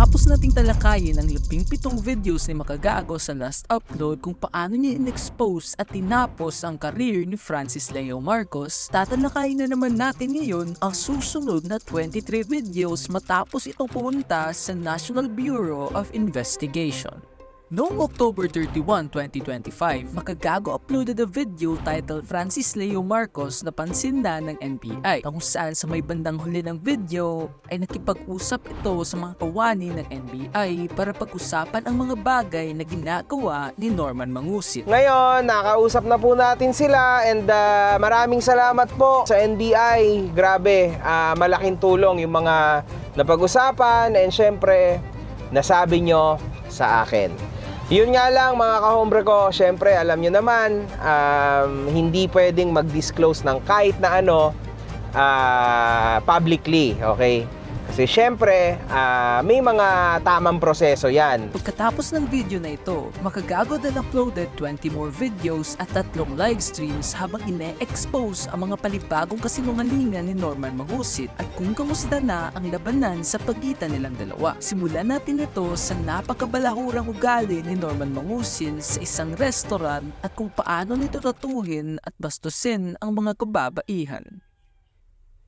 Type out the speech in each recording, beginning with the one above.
Pagkatapos nating talakayin ang 17 videos ni Makagago sa last upload kung paano niya in-expose at tinapos ang career ni Francis Leo Marcos, tatalakayin na naman natin ngayon ang susunod na 23 videos matapos itong pumunta sa National Bureau of Investigation. Noong October 31, 2025, Makagago uploaded a video titled Francis Leo Marcos na pansin na ng NBI, kung saan sa may bandang huli ng video ay nakipag-usap ito sa mga kawani ng NBI para pag-usapan ang mga bagay na ginagawa ni Norman Mangusit. Ngayon, nakausap na po natin sila and maraming salamat po sa NBI. Grabe, malaking tulong yung mga napag-usapan and syempre, nasabi nyo sa akin. Yun nga lang mga kahombre ko, syempre alam nyo naman, hindi pwedeng mag-disclose ng kahit na ano publicly, okay? Kasi syempre, may mga tamang proseso yan. Pagkatapos ng video na ito, Makagago din uploaded 20 more videos at 3 live streams habang ine-expose ang mga palibagong kasinungalingan ni Norman Mangusit at kung kamusta na ang labanan sa pagitan nilang dalawa. Simulan natin ito sa napakabalahurang ugali ni Norman Mangusit sa isang restaurant at kung paano nito tatuhin at bastusin ang mga kababaihan.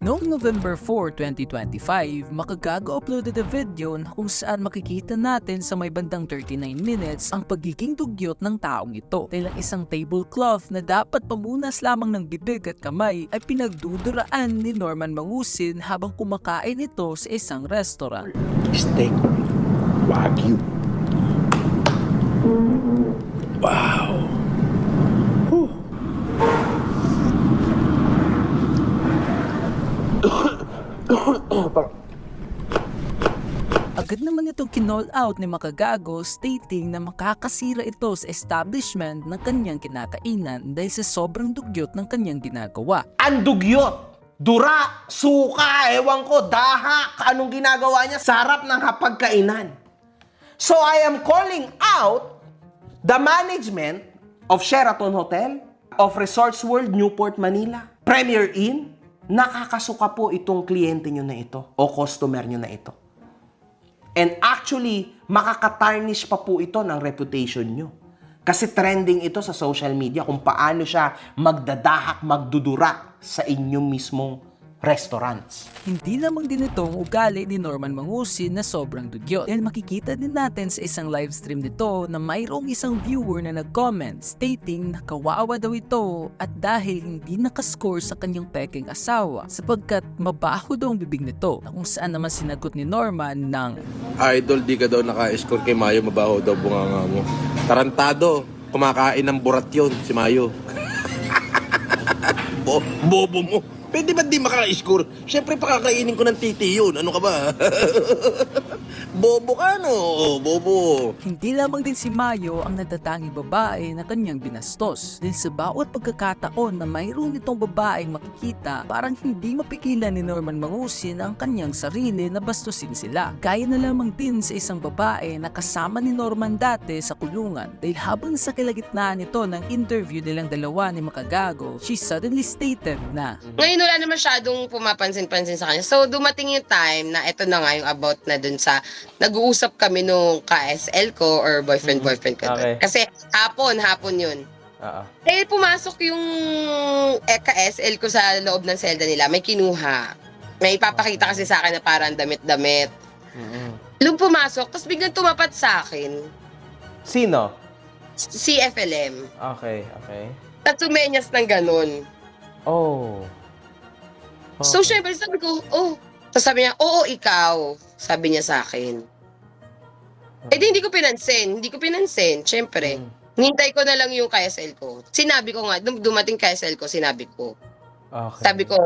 Noong November 4, 2025, Makagago uploaded a video na kung saan makikita natin sa may bandang 39 minutes ang pagiging dugyot ng taong ito. Dahil ang isang tablecloth na dapat pamunas lamang ng bibig at kamay ay pinagduduraan ni Norman Mangusit habang kumakain ito sa isang restaurant. Steak Wagyu. Wow. Agad naman itong kinall out ni Makagago stating na makakasira ito sa establishment ng kanyang kinakainan dahil sa sobrang dugyot ng kanyang ginagawa. Ang dugyot! Dura, suka, ewan ko, dahak, anong ginagawa niya sa harap ng hapagkainan. So I am calling out the management of Sheraton Hotel, of Resorts World Newport Manila, Premier Inn. Nakakasuka po itong kliyente nyo na ito o customer nyo na ito. And actually, makakatarnish pa po ito ng reputation nyo. Kasi trending ito sa social media kung paano siya magdadahak, magdudura sa inyong mismong restaurants. Hindi lamang din itong ugali ni Norman Mangusit na sobrang dugyot. Dahil makikita din natin sa isang live stream nito na mayroong isang viewer na nag-comment stating na kawawa daw ito at dahil hindi nakascore sa kanyang peking asawa sapagkat mabaho daw ang bibig nito, na kung saan naman sinagot ni Norman ng Idol, di ka daw naka-score kay Mayo, mabaho daw bunganga mo. Tarantado, kumakain ng burat yun, si Mayo. Bobo mo. Pwede ba di maka-score? Siyempre pakakainin ko ng titi yun. Ano ka ba? Bobo ka, no? Bobo. hindi lamang din si Mayo ang natatanging babae na kanyang binastos. Dahil sa bawat pagkakataon na mayroon itong babaeng makikita, parang hindi mapigilan ni Norman Mangusit ang kanyang sarili na bastusin sila. Gaya na lamang din sa isang babae na kasama ni Norman dati sa kulungan. Dahil habang sa kalagitnaan nito ng interview nilang dalawa ni Makagago, she suddenly stated na Ngayon wala na masyadong pumapansin-pansin sa kanya. So, dumating yung time na ito na nga yung about na dun sa nag-uusap kami nung KSL ko or boyfriend-boyfriend ko. Okay. Kasi hapon yun. Eh, pumasok yung KSL ko sa loob ng selda nila. May kinuha. May ipapakita kasi sa akin na parang damit-damit. Nung pumasok, tapos biglang tumapat sa akin. Sino? Si FLM. Okay. At sumenyas ng ganun. Oh. So, syempre, sabi ko, oh. Tapos sabi niya, oo, ikaw. Sabi niya sa akin. Eh, di, hindi ko pinansin. Syempre. Nintay ko na lang yung KSL ko. Sinabi ko nga, dumating KSL ko, sinabi ko. Okay. Sabi ko,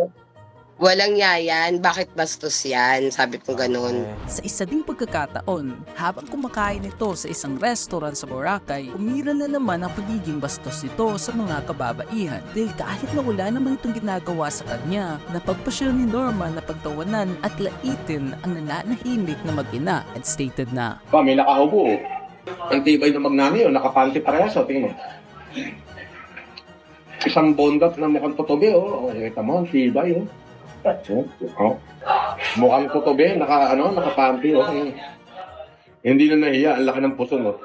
walang yayan, bakit bastos yan? Sabi ko ganun. sa isa ding pagkakataon, habang kumakain ito sa isang restaurant sa Boracay, umira na naman ang pagiging bastos nito sa mga kababaihan. Dahil kahit na wala naman itong ginagawa sa kanya, napagpasya ni Norman na pagtawanan at laitin ang nananahimik na mag-ina and stated na May nakaupo. Ang tibay ng magnani yun, nakapanty parehas, tingin mo. Isang bondat na mukhang tutubi, kita mo, ang tibay, Oh. Mukhang tutubi, nakapanty, Hindi na nahiya, ang laki ng puso mo.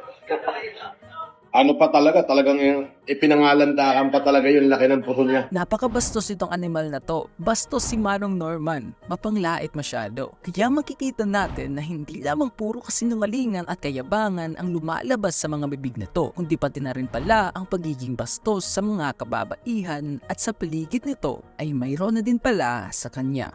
Ano pa talaga, talagang ipinangalandakan pa talaga yung laki ng puso niya. Napakabastos itong animal na to. Bastos si Manong Norman. Mapanglait masyado. Kaya makikita natin na hindi lamang puro kasinungalingan at kayabangan ang lumalabas sa mga bibig na to, kundi pati na rin pala ang pagiging bastos sa mga kababaihan at sa paligid nito ay mayroon na din pala sa kanya.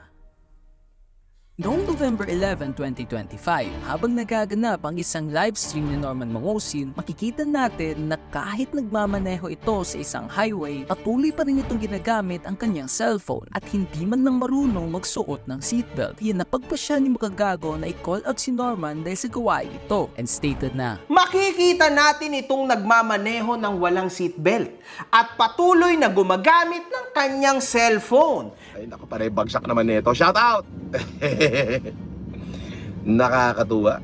Noong November 11, 2025, habang nagaganap ang isang livestream ni Norman Mangusin, makikita natin na kahit nagmamaneho ito sa isang highway, patuloy pa rin itong ginagamit ang kanyang cellphone at hindi man lang marunong magsuot ng seatbelt. Yan napagpasya ni Makagago na i-call out si Norman dahil sa gawain ito and stated na, Makikita natin itong nagmamaneho ng walang seatbelt at patuloy na gumagamit ng kanyang cellphone. Ay, naku, pare, bagsak naman nito. Shout out! Nakakatuwa.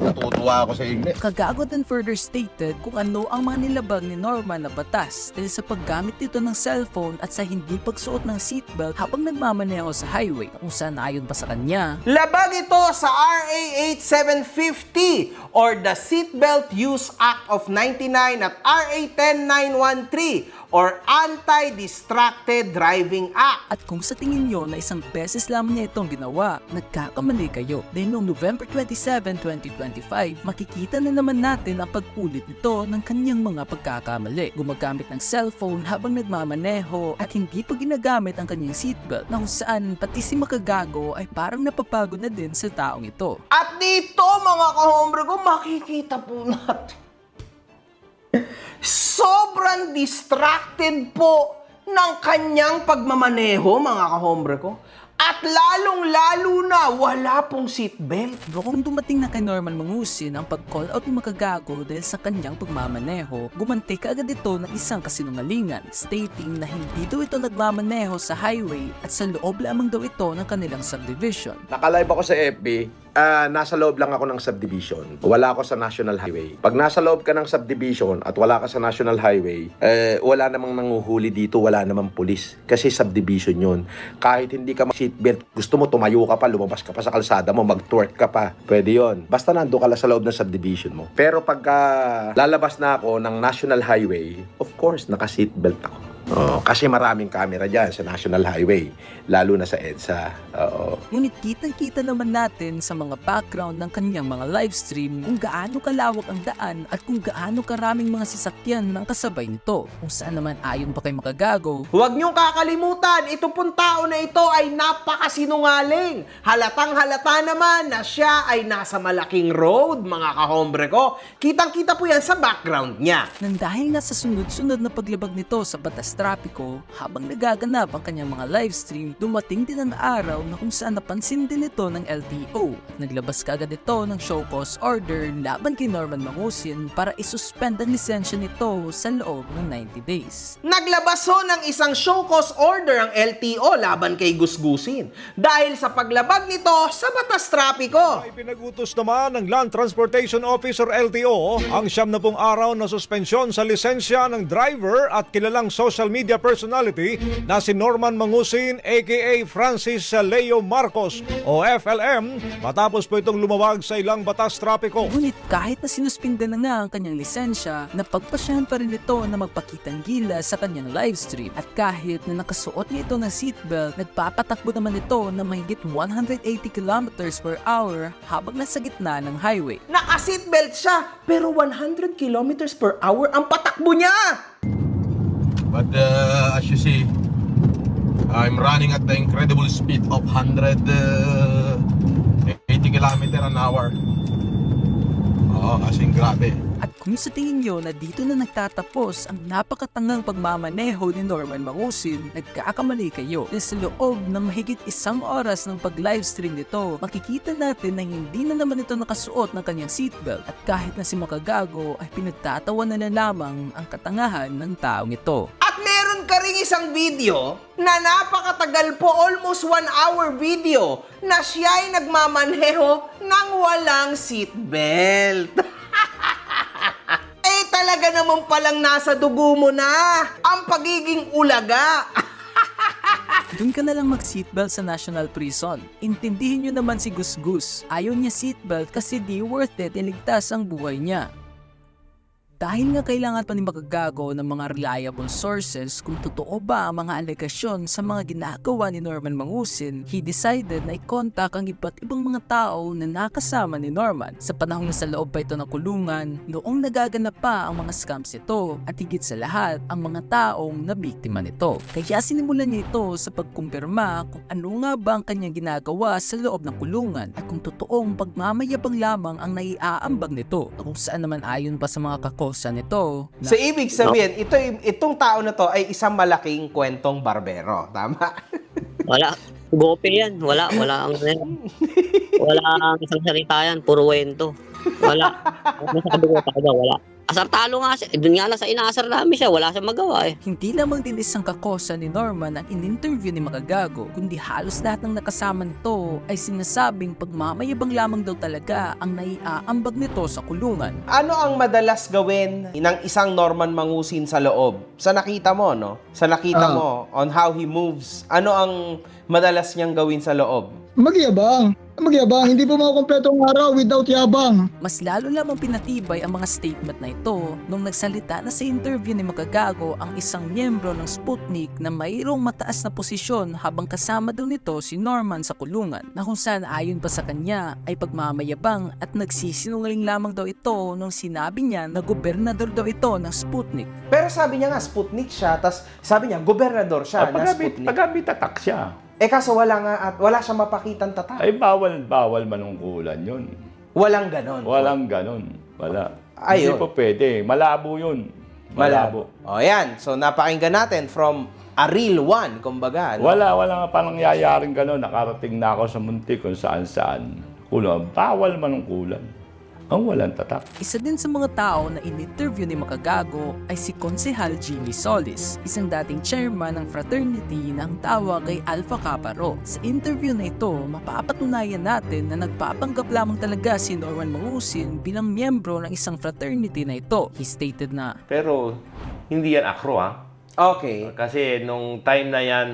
Natutuwa ako sa Ignis. Kagago then further stated kung ano ang mga nilabag ni Norman na batas dahil sa paggamit nito ng cellphone at sa hindi pagsuot ng seatbelt habang nagmamaneho sa highway, kung saan ayon pa sa kanya, Labag ito sa RA 8750 or the Seatbelt Use Act of 99 at RA 10913 or Anti-Distracted Driving Act. at kung sa tingin nyo na isang beses lamang niya itong ginawa, nagkakamali kayo. Dahil noong November 27, 2025, makikita na naman natin ang pag-ulit nito ng kanyang mga pagkakamali. Gumagamit ng cellphone habang nagmamaneho at hindi pa ginagamit ang kanyang seatbelt na kung saan pati si Makagago ay parang napapagod na din sa taong ito. At dito mga kahombre ko, makikita po natin. Sobrang distracted po ng kanyang pagmamaneho mga kahombre ko. At lalong-lalo na wala pong seatbelt. Bro, kung dumating na kay Norman Mangusin ang pag-call out ni Makagago dahil sa kanyang pagmamaneho, gumanti kaagad ito ng isang kasinungalingan, stating na hindi daw ito nagmamaneho sa highway at sa loob lamang daw ito ng kanilang subdivision. Nakalive ako sa FB. Nasa loob lang ako ng subdivision. Wala ako sa National Highway. Pag nasa loob ka ng subdivision at wala ka sa National Highway, wala namang nanguhuli dito, wala namang pulis. Kasi subdivision yun. Kahit hindi ka mag-seatbelt, gusto mo tumayo ka pa, lumabas ka pa sa kalsada mo, mag-twerk ka pa, pwede yun. Basta nando ka lang sa loob ng subdivision mo. Pero pagka lalabas na ako ng National Highway, of course, naka-seatbelt ako. Kasi maraming camera dyan sa National Highway, lalo na sa EDSA. Ngunit kitang-kita naman natin sa mga background ng kanyang mga livestream kung gaano kalawak ang daan at kung gaano karaming mga sasakyan ng kasabay nito. Kung saan naman ayon pa kay Makagago, Huwag niyong kakalimutan, ito pong tao na ito ay napakasinungaling. Halatang halata naman na siya ay nasa malaking road, mga kahombre ko. Kitang-kita po yan sa background niya. nang dahil nasa sunod-sunod na paglabag nito sa batas trapiko, habang nagaganap ang kanyang mga livestream, dumating din ang araw na kung saan napansin din ito ng LTO at naglabas kaagad ito ng show cause order laban kay Norman Mangusin para isuspend ang lisensya nito sa loob ng 90 days. Naglabas ho ng isang show cause order ang LTO laban kay Gusgusin dahil sa paglabag nito sa batas trapiko. Ipinag-utos naman ng Land Transportation Officer LTO ang 70 araw na suspensyon sa lisensya ng driver at kilalang social media personality na si Norman Mangusin aka Francis Leo Marcos o FLM matapos po itong lumawag sa ilang batas trapiko. Ngunit kahit na sinuspinde na nga ang kanyang lisensya, napagpasyahan pa rin ito na magpakitang gilas sa kanyang livestream at kahit na nakasuot niya ito ng seatbelt, nagpapatakbo naman ito na mahigit 180 km per hour habang nasa gitna ng highway. Naka-seatbelt siya pero 100 kilometers per hour ang patakbo niya. But as you see, I'm running at the incredible speed of 180 km an hour. Kasing grabe. At kung sa tingin nyo na dito na nagtatapos ang napakatangang pagmamaneho ni Norman Mangusin, nagkakamali kayo. Dahil sa loob ng mahigit 1 oras ng pag-livestream nito, makikita natin na hindi na naman ito nakasuot ng kanyang seatbelt at kahit na si Makagago ay pinagtatawanan na lamang ang katangahan ng taong ito. At meron ka ring isang video na napakatagal po, almost 1 hour video, na siya ay nagmamaneho ng walang seatbelt. Talaga naman palang nasa dugo mo na ang pagiging ulaga. Doon ka na lang mag-seatbelt sa National Prison. Intindihin nyo naman si Gusgus. Ayaw niya seatbelt kasi di worth it iligtas ang buhay niya. Dahil nga kailangan pa ni Makagago ng mga reliable sources kung totoo ba ang mga alegasyon sa mga ginagawa ni Norman Mangusin, he decided na i-contact ang iba't ibang mga tao na nakasama ni Norman sa panahon na sa loob pa ito ng kulungan, noong nagaganap pa ang mga scams ito at higit sa lahat ang mga taong nabiktima nito. Kaya sinimulan niya ito sa pagkumpirma kung ano nga ba ang kanyang ginagawa sa loob ng kulungan at kung totoong pagmamayabang lamang ang naiaambag nito, kung saan naman ayon pa sa mga kakos nito. So, ibig sabihin, itong tao na to ay isang malaking kwentong barbero. Tama? Wala. Gope yan. Wala ang wala ang isang salita yan. Puro wento. Wala. Masabi ko talaga, wala. Asar talo nga siya. Doon nga lang sa inaasar namin siya. Wala siyang magawa eh. Hindi lamang din isang kakosa ni Norman ang in-interview ni Makagago, kundi halos lahat ng nakasama nito ay sinasabing pagmamayabang lamang daw talaga ang naiaambag nito sa kulungan. Ano ang madalas gawin ng isang Norman Mangusin sa loob? Sa nakita mo, no? Sa nakita mo on how he moves, ano ang madalas niyang gawin sa loob? Magyabang. Hindi po makukompleto ang araw without yabang. Mas lalo lamang pinatibay ang mga statement na ito nung nagsalita na sa interview ni Makagago ang isang miyembro ng Sputnik na mayroong mataas na posisyon habang kasama daw nito si Norman sa kulungan, na kung saan ayon pa sa kanya ay pagmamayabang at nagsisinungaling lamang daw ito nung sinabi niya na gobernador daw ito ng Sputnik. Pero sabi niya nga, Sputnik siya, tas sabi niya, gobernador siya na Sputnik. Paggamit tatak siya. Kaso wala siyang mapakitang tatak. Ay, bawal manungkulan yun. Walang ganon. Walang ganon. Wala. Ayun. Hindi po pwede. Malabo yun. Malabo. O yan, so napakinggan natin from a real one, kumbaga. No? Wala nga parang yayaring ganon. Nakarating na ako sa muntik kung saan-saan. Bawal manungkulan. Ang walang tatak. Isa din sa mga tao na in-interview ni Makagago ay si Konsehal Jimmy Solis, isang dating chairman ng fraternity na ang tawag ay Alpha Kappa Rho. Sa interview na ito, mapapatunayan natin na nagpapanggap lamang talaga si Norman Mangusin bilang miyembro ng isang fraternity na ito. He stated na, Pero hindi yan akro ha. Okay. Kasi nung time na yan,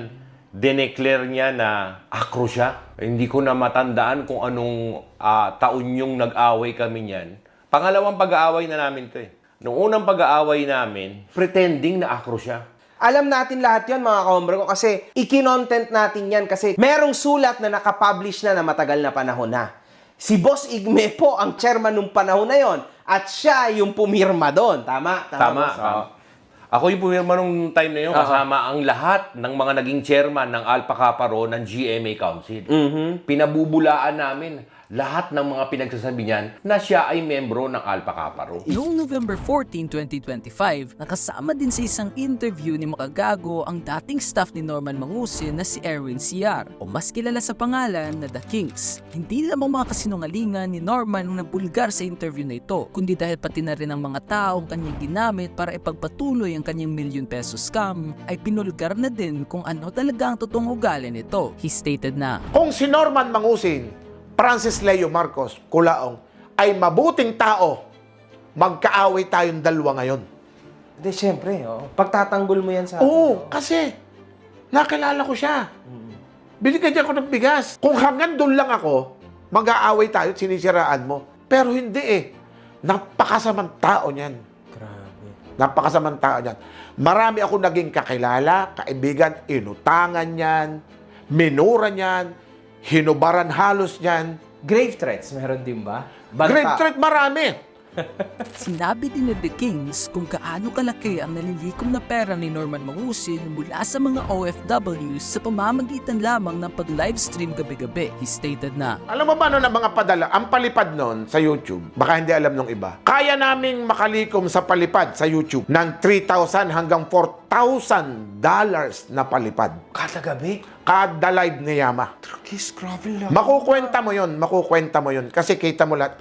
dineclare niya na akro siya. Hindi ko na matandaan kung anong taon yung nag-away kami niyan. Pangalawang pag-aaway na namin to eh. Nung unang pag-aaway namin, pretending na akro siya. Alam natin lahat yon mga kaombre ko kasi ikinontent natin yan kasi merong sulat na nakapublish na matagal na panahon na. Si Boss Igme po ang chairman nung panahon na yon at siya yung pumirma doon. Tama? Tama. Boss? Oo. Ako yung pumirma nung time na yun kasama ang lahat ng mga naging chairman ng Alpha Kappa Rho ng GMA Council. Pinabubulaan namin lahat ng mga pinagsasabi niyan na siya ay membro ng Alpha Kappa Rho. noong November 14, 2025, nakasama din sa isang interview ni Makagago ang dating staff ni Norman Mangusin na si Erwin Ciar o mas kilala sa pangalan na The Kings. Hindi lamang mga kasinungalingan ni Norman ang nabulgar sa interview na ito, kundi dahil pati na rin ang mga taong kanyang ginamit para ipagpatuloy ang kanyang milyon peso scam ay pinulgar na din kung ano talaga ang totoong ugali nito. He stated na, Kung si Norman Mangusin, Francis Leo Marcos, Culaong, ay mabuting tao, magkaaway tayong dalawa ngayon. Hindi, syempre. Pagtatanggol mo yan sa Oo, kasi nakilala ko siya. Binigyan niya ako ng bigas. Kung hanggang doon lang ako, mag-aaway tayo at sinisiraan mo. Pero hindi eh. Napakasamang tao niyan. Grabe. Napakasamang tao niyan. Marami ako naging kakilala, kaibigan, inutangan niyan, minura niyan, hinubaran halos niyan. Grave threats, meron din ba? Grave threat, marami. Sinabi din ni The Kings kung gaano kalaki ang nalilikom na pera ni Norman Mangusin mula sa mga OFWs sa pamamagitan lamang ng pag-livestream gabi-gabi. He stated na, Alam mo ba ng mga padala, ang palipad nun sa YouTube, baka hindi alam nung iba, kaya naming makalikom sa palipad sa YouTube ng $3,000 hanggang $4,000 na palipad. Kada gabi? Kada live ni Yama. Kiss, grabe lang. Makukwenta mo yun. Kasi kita mo lahat.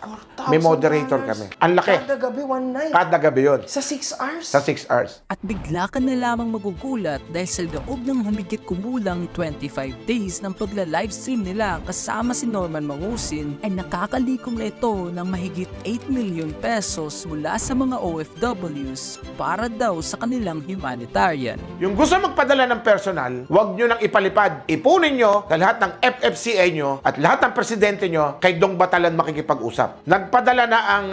May moderator kami. Ang laki. Kada gabi, one night. Kada gabi yun. Sa 6 hours. Sa 6 hours. At bigla ka na lamang magugulat dahil sa loob ng humigit kumulang 25 days ng pagla-livestream nila kasama si Norman Mangusin ay nakakalikom na ito ng mahigit 8 million pesos mula sa mga OFWs para daw sa kanilang humanitarian. Yung gusto magpadala ng personal, huwag nyo nang ipalipad. Ipunin nyo sa lahat ng FFCA nyo at lahat ng presidente nyo kay Dong Batalan makikipag-usap. Nagpadala na ang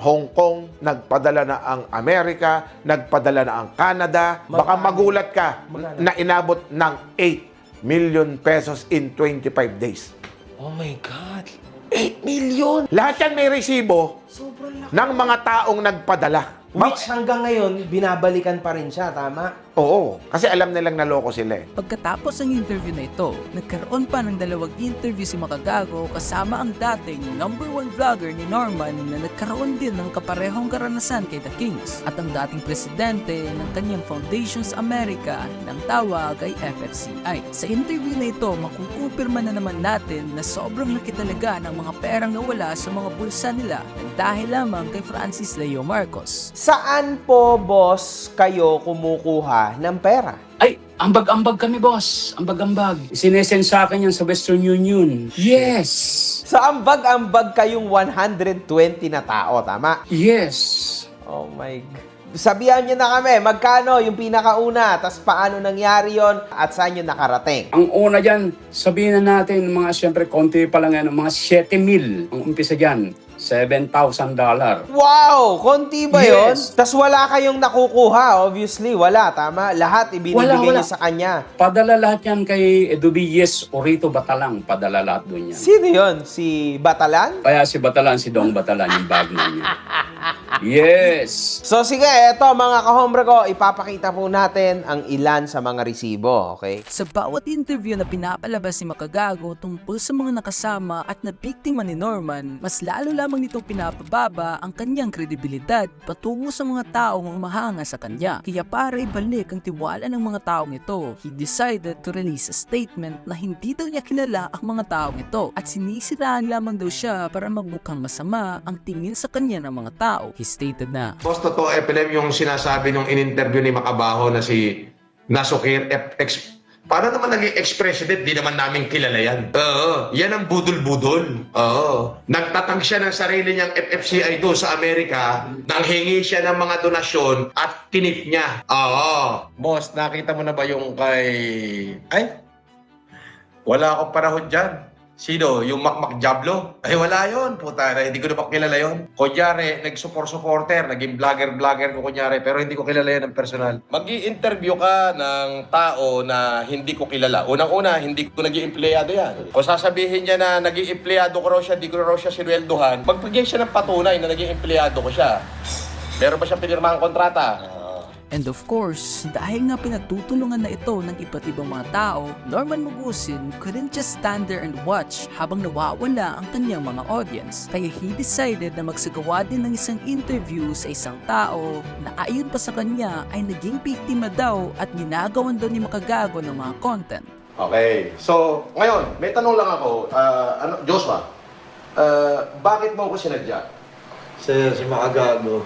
Hong Kong, nagpadala na ang Amerika, nagpadala na ang Canada. Baka magulat ka na inabot ng 8 million pesos in 25 days. Oh my God. 8 million! Lahat yan may resibo Sobrang laki. ng mga taong nagpadala. Which hanggang ngayon, binabalikan pa rin siya, tama? Oo, kasi alam nilang naloko sila eh. Pagkatapos ng interview na ito, nagkaroon pa ng 2 interview si Makagago kasama ang dating #1 vlogger ni Norman na nagkaroon din ng kaparehong karanasan kay The Kings at ang dating presidente ng kanyang Foundations America ng tawag ay FFCI. Sa interview na ito, makukumpirma na naman natin na sobrang laki talaga ng mga perang nawala sa mga bulsa nila dahil lamang kay Francis Leo Marcos. Saan po, boss, kayo kumukuha ng pera? Ay, ambag-ambag kami, boss. Ambag-ambag. Sinesend sa akin yan sa Western Union. Yes! Sa ambag-ambag kayong 120 na tao, tama? Yes! Oh my God. Sabihan nyo na kami, magkano yung pinakauna, tas paano nangyari yon at saan yun nakarating? Ang una dyan, sabihin na natin, mga siyempre, konti pa lang yan, mga 7,000 ang umpisa dyan. $7,000. Wow! Konti ba yun? Yes. Tas wala kayong nakukuha, obviously. Wala, tama? Lahat ibinibigay Wala. nyo sa kanya. Padala lahat yan kay Edubilles Orito Batalang. Padala lahat doon yan. Sino yon? Si Batalan? Kaya si Batalan, si Dong Batalan, yung bag na niya. Yes! So sige, eto mga kahombre ko, ipapakita po natin ang ilan sa mga resibo, okay? Sa bawat interview na pinapalabas ni Makagago tungkol sa mga nakasama at nabiktima ni Norman, mas lalo lamang nitong pinapababa ang kanyang kredibilidad patungo sa mga taong umahanga sa kanya. Kaya para ibalik ang tiwala ng mga taong ito, he decided to release a statement na hindi daw niya kilala ang mga taong ito at sinisiraan lamang daw siya para magmukhang masama ang tingin sa kanya ng mga tao. He stated na, Boss, totoo, FLM, yung sinasabi nung in-interview ni Makabaho na si Nasukir, paano naman naging ex-president? Di naman namin kilala yan. Oo, yan ang budol-budol. Oo. Nagtatang siya ng sarili niyang FFCI doon sa Amerika, nang hingi siya ng mga donasyon at tinip niya. Oo. Boss, nakita mo na ba yung kay... Ay, wala akong panahon dyan. Sino? Yung Makmak Diablo? Ay, wala yun. Puta, hindi ko na pa kilala yun. Kunyari, nag-supporter, naging vlogger ko kunyari, pero hindi ko kilala yan ng personal. Mag-i-interview ka ng tao na hindi ko kilala. Unang-una, hindi ko naging empleyado yan. O sasabihin niya na naging empleyado ko raw siya, di ko raw siya sinweldohan, magbigay siya ng patunay na naging empleyado ko siya. Meron ba siyang pinirmahang kontrata? and of course, dahil nga pinagtutulungan na ito ng iba't ibang mga tao, Norman Mangusin couldn't just stand there and watch habang nawawala ang kanyang mga audience. Kaya he decided na magsagawa din ng isang interview sa isang tao na ayon pa sa kanya ay naging biktima daw at ginagawan daw ni Makagago ng mga content. Okay. So, ngayon, may tanong lang ako. Joshua, bakit mo ako sinadya? Si Makagago,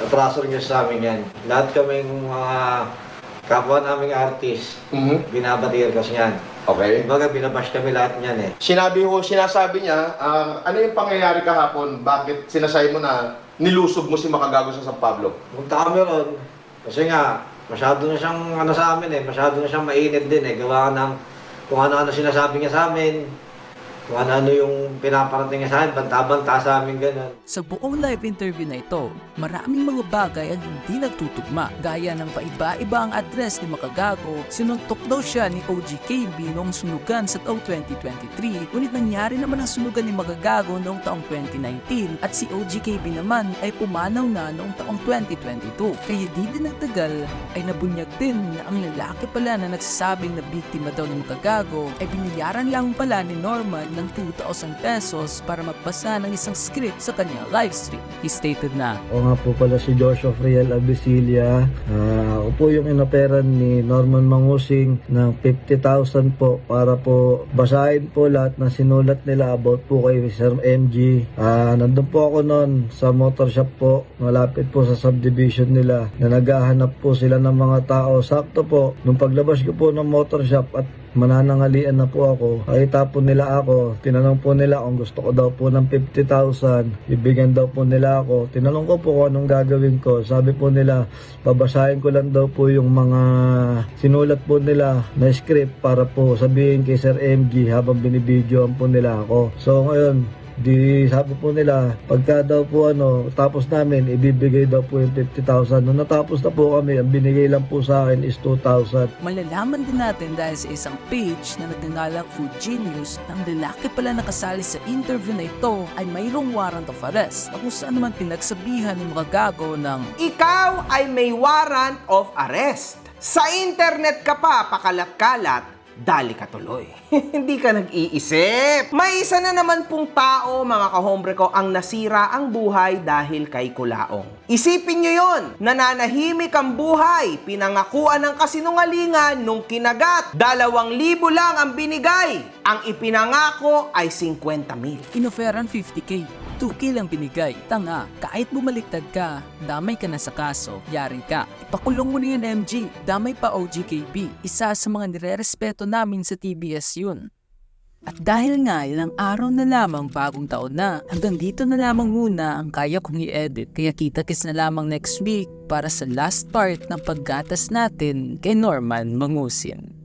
natrasor niya sa amin yan. Lahat kaming mga kapwa naming artist, binabatir kasi yan. Okay. Kumbaga, binabash kami lahat niyan eh. Sinasabi niya, ano yung pangyayari kahapon? Bakit sinasabi mo na nilusog mo si Makagago sa San Pablo? Punta kami ron, kasi nga, masyado na siyang ano sa amin eh, masyado na siyang mainit din eh. Gawa ng kung ano-ano sinasabi niya sa amin, kung ano-ano yung pinaparating niya sa amin, banta-banta sa amin gano'n. Sa buong live interview na ito, maraming mga bagay ang hindi nagtutugma. Gaya ng paiba-iba ang address ni Makagago, sinuntok daw siya ni OGKB noong sunugan sa taong 2023, ngunit nangyari naman ang sunugan ni Makagago noong taong 2019 at si OGKB naman ay pumanaw na noong taong 2022. Kaya di din nagtagal ay nabunyag din na ang lalaki pala na nagsasabing na biktima daw ni Makagago ay binayaran lang pala ni Norman ng 2,000 pesos para magbasa ng isang script sa kanyang livestream. He stated na, O nga po pala si Joshua Friel Abisilia. Ako po yung inoperan ni Norman Mangusing ng 50,000 po para po basahin po lahat ng sinulat nila about po kay Sir MG. Nandun po ako noon sa motor shop po, malapit po sa subdivision nila na naghahanap po sila ng mga tao. Sakto po, nung paglabas ko po ng motor shop at mananangalian na po ako, nakita po nila ako, tinanong po nila kung gusto ko daw po ng 50,000, bibigyan daw po nila ako. Tinanong ko po kung anong gagawin ko. Sabi po nila, babasahin ko lang daw po yung mga sinulat po nila na script para po sabihin kay Sir MG habang binibidyoan po nila ako. So ngayon, di sabi po nila, pagka daw po tapos namin, ibibigay daw po yung 50,000. Nung natapos na po kami, ang binigay lang po sa akin is 2,000. malalaman din natin dahil sa isang page na nagngangalang Food Genius, ang lalaki pala nakasali sa interview na ito ay mayroong warrant of arrest na kung saan naman pinagsabihan ng mga gago ng Ikaw ay may warrant of arrest. Sa internet ka pa pakalat-kalat, dali ka tuloy. Hindi ka nag-iisip. May isa na naman pong tao, mga kahombre ko, ang nasira ang buhay dahil kay Kulaong. Isipin nyo yon, nananahimik ang buhay, pinangakuan ng kasinungalingan nung kinagat, 2,000 lang ang binigay. Ang ipinangako ay 50,000. inoferan 50k. 2k lang binigay. Tanga, kahit bumaliktad ka, damay ka na sa kaso, yari ka. Ipakulong mo na yun, MG. Damay pa OGKP. Isa sa mga nirerespeto namin sa TBS yun. At dahil nga ilang araw na lamang bagong taon na, hanggang dito na lamang muna ang kaya kong i-edit. Kaya kita-kits na lamang next week para sa last part ng paggatas natin kay Norman Mangusin.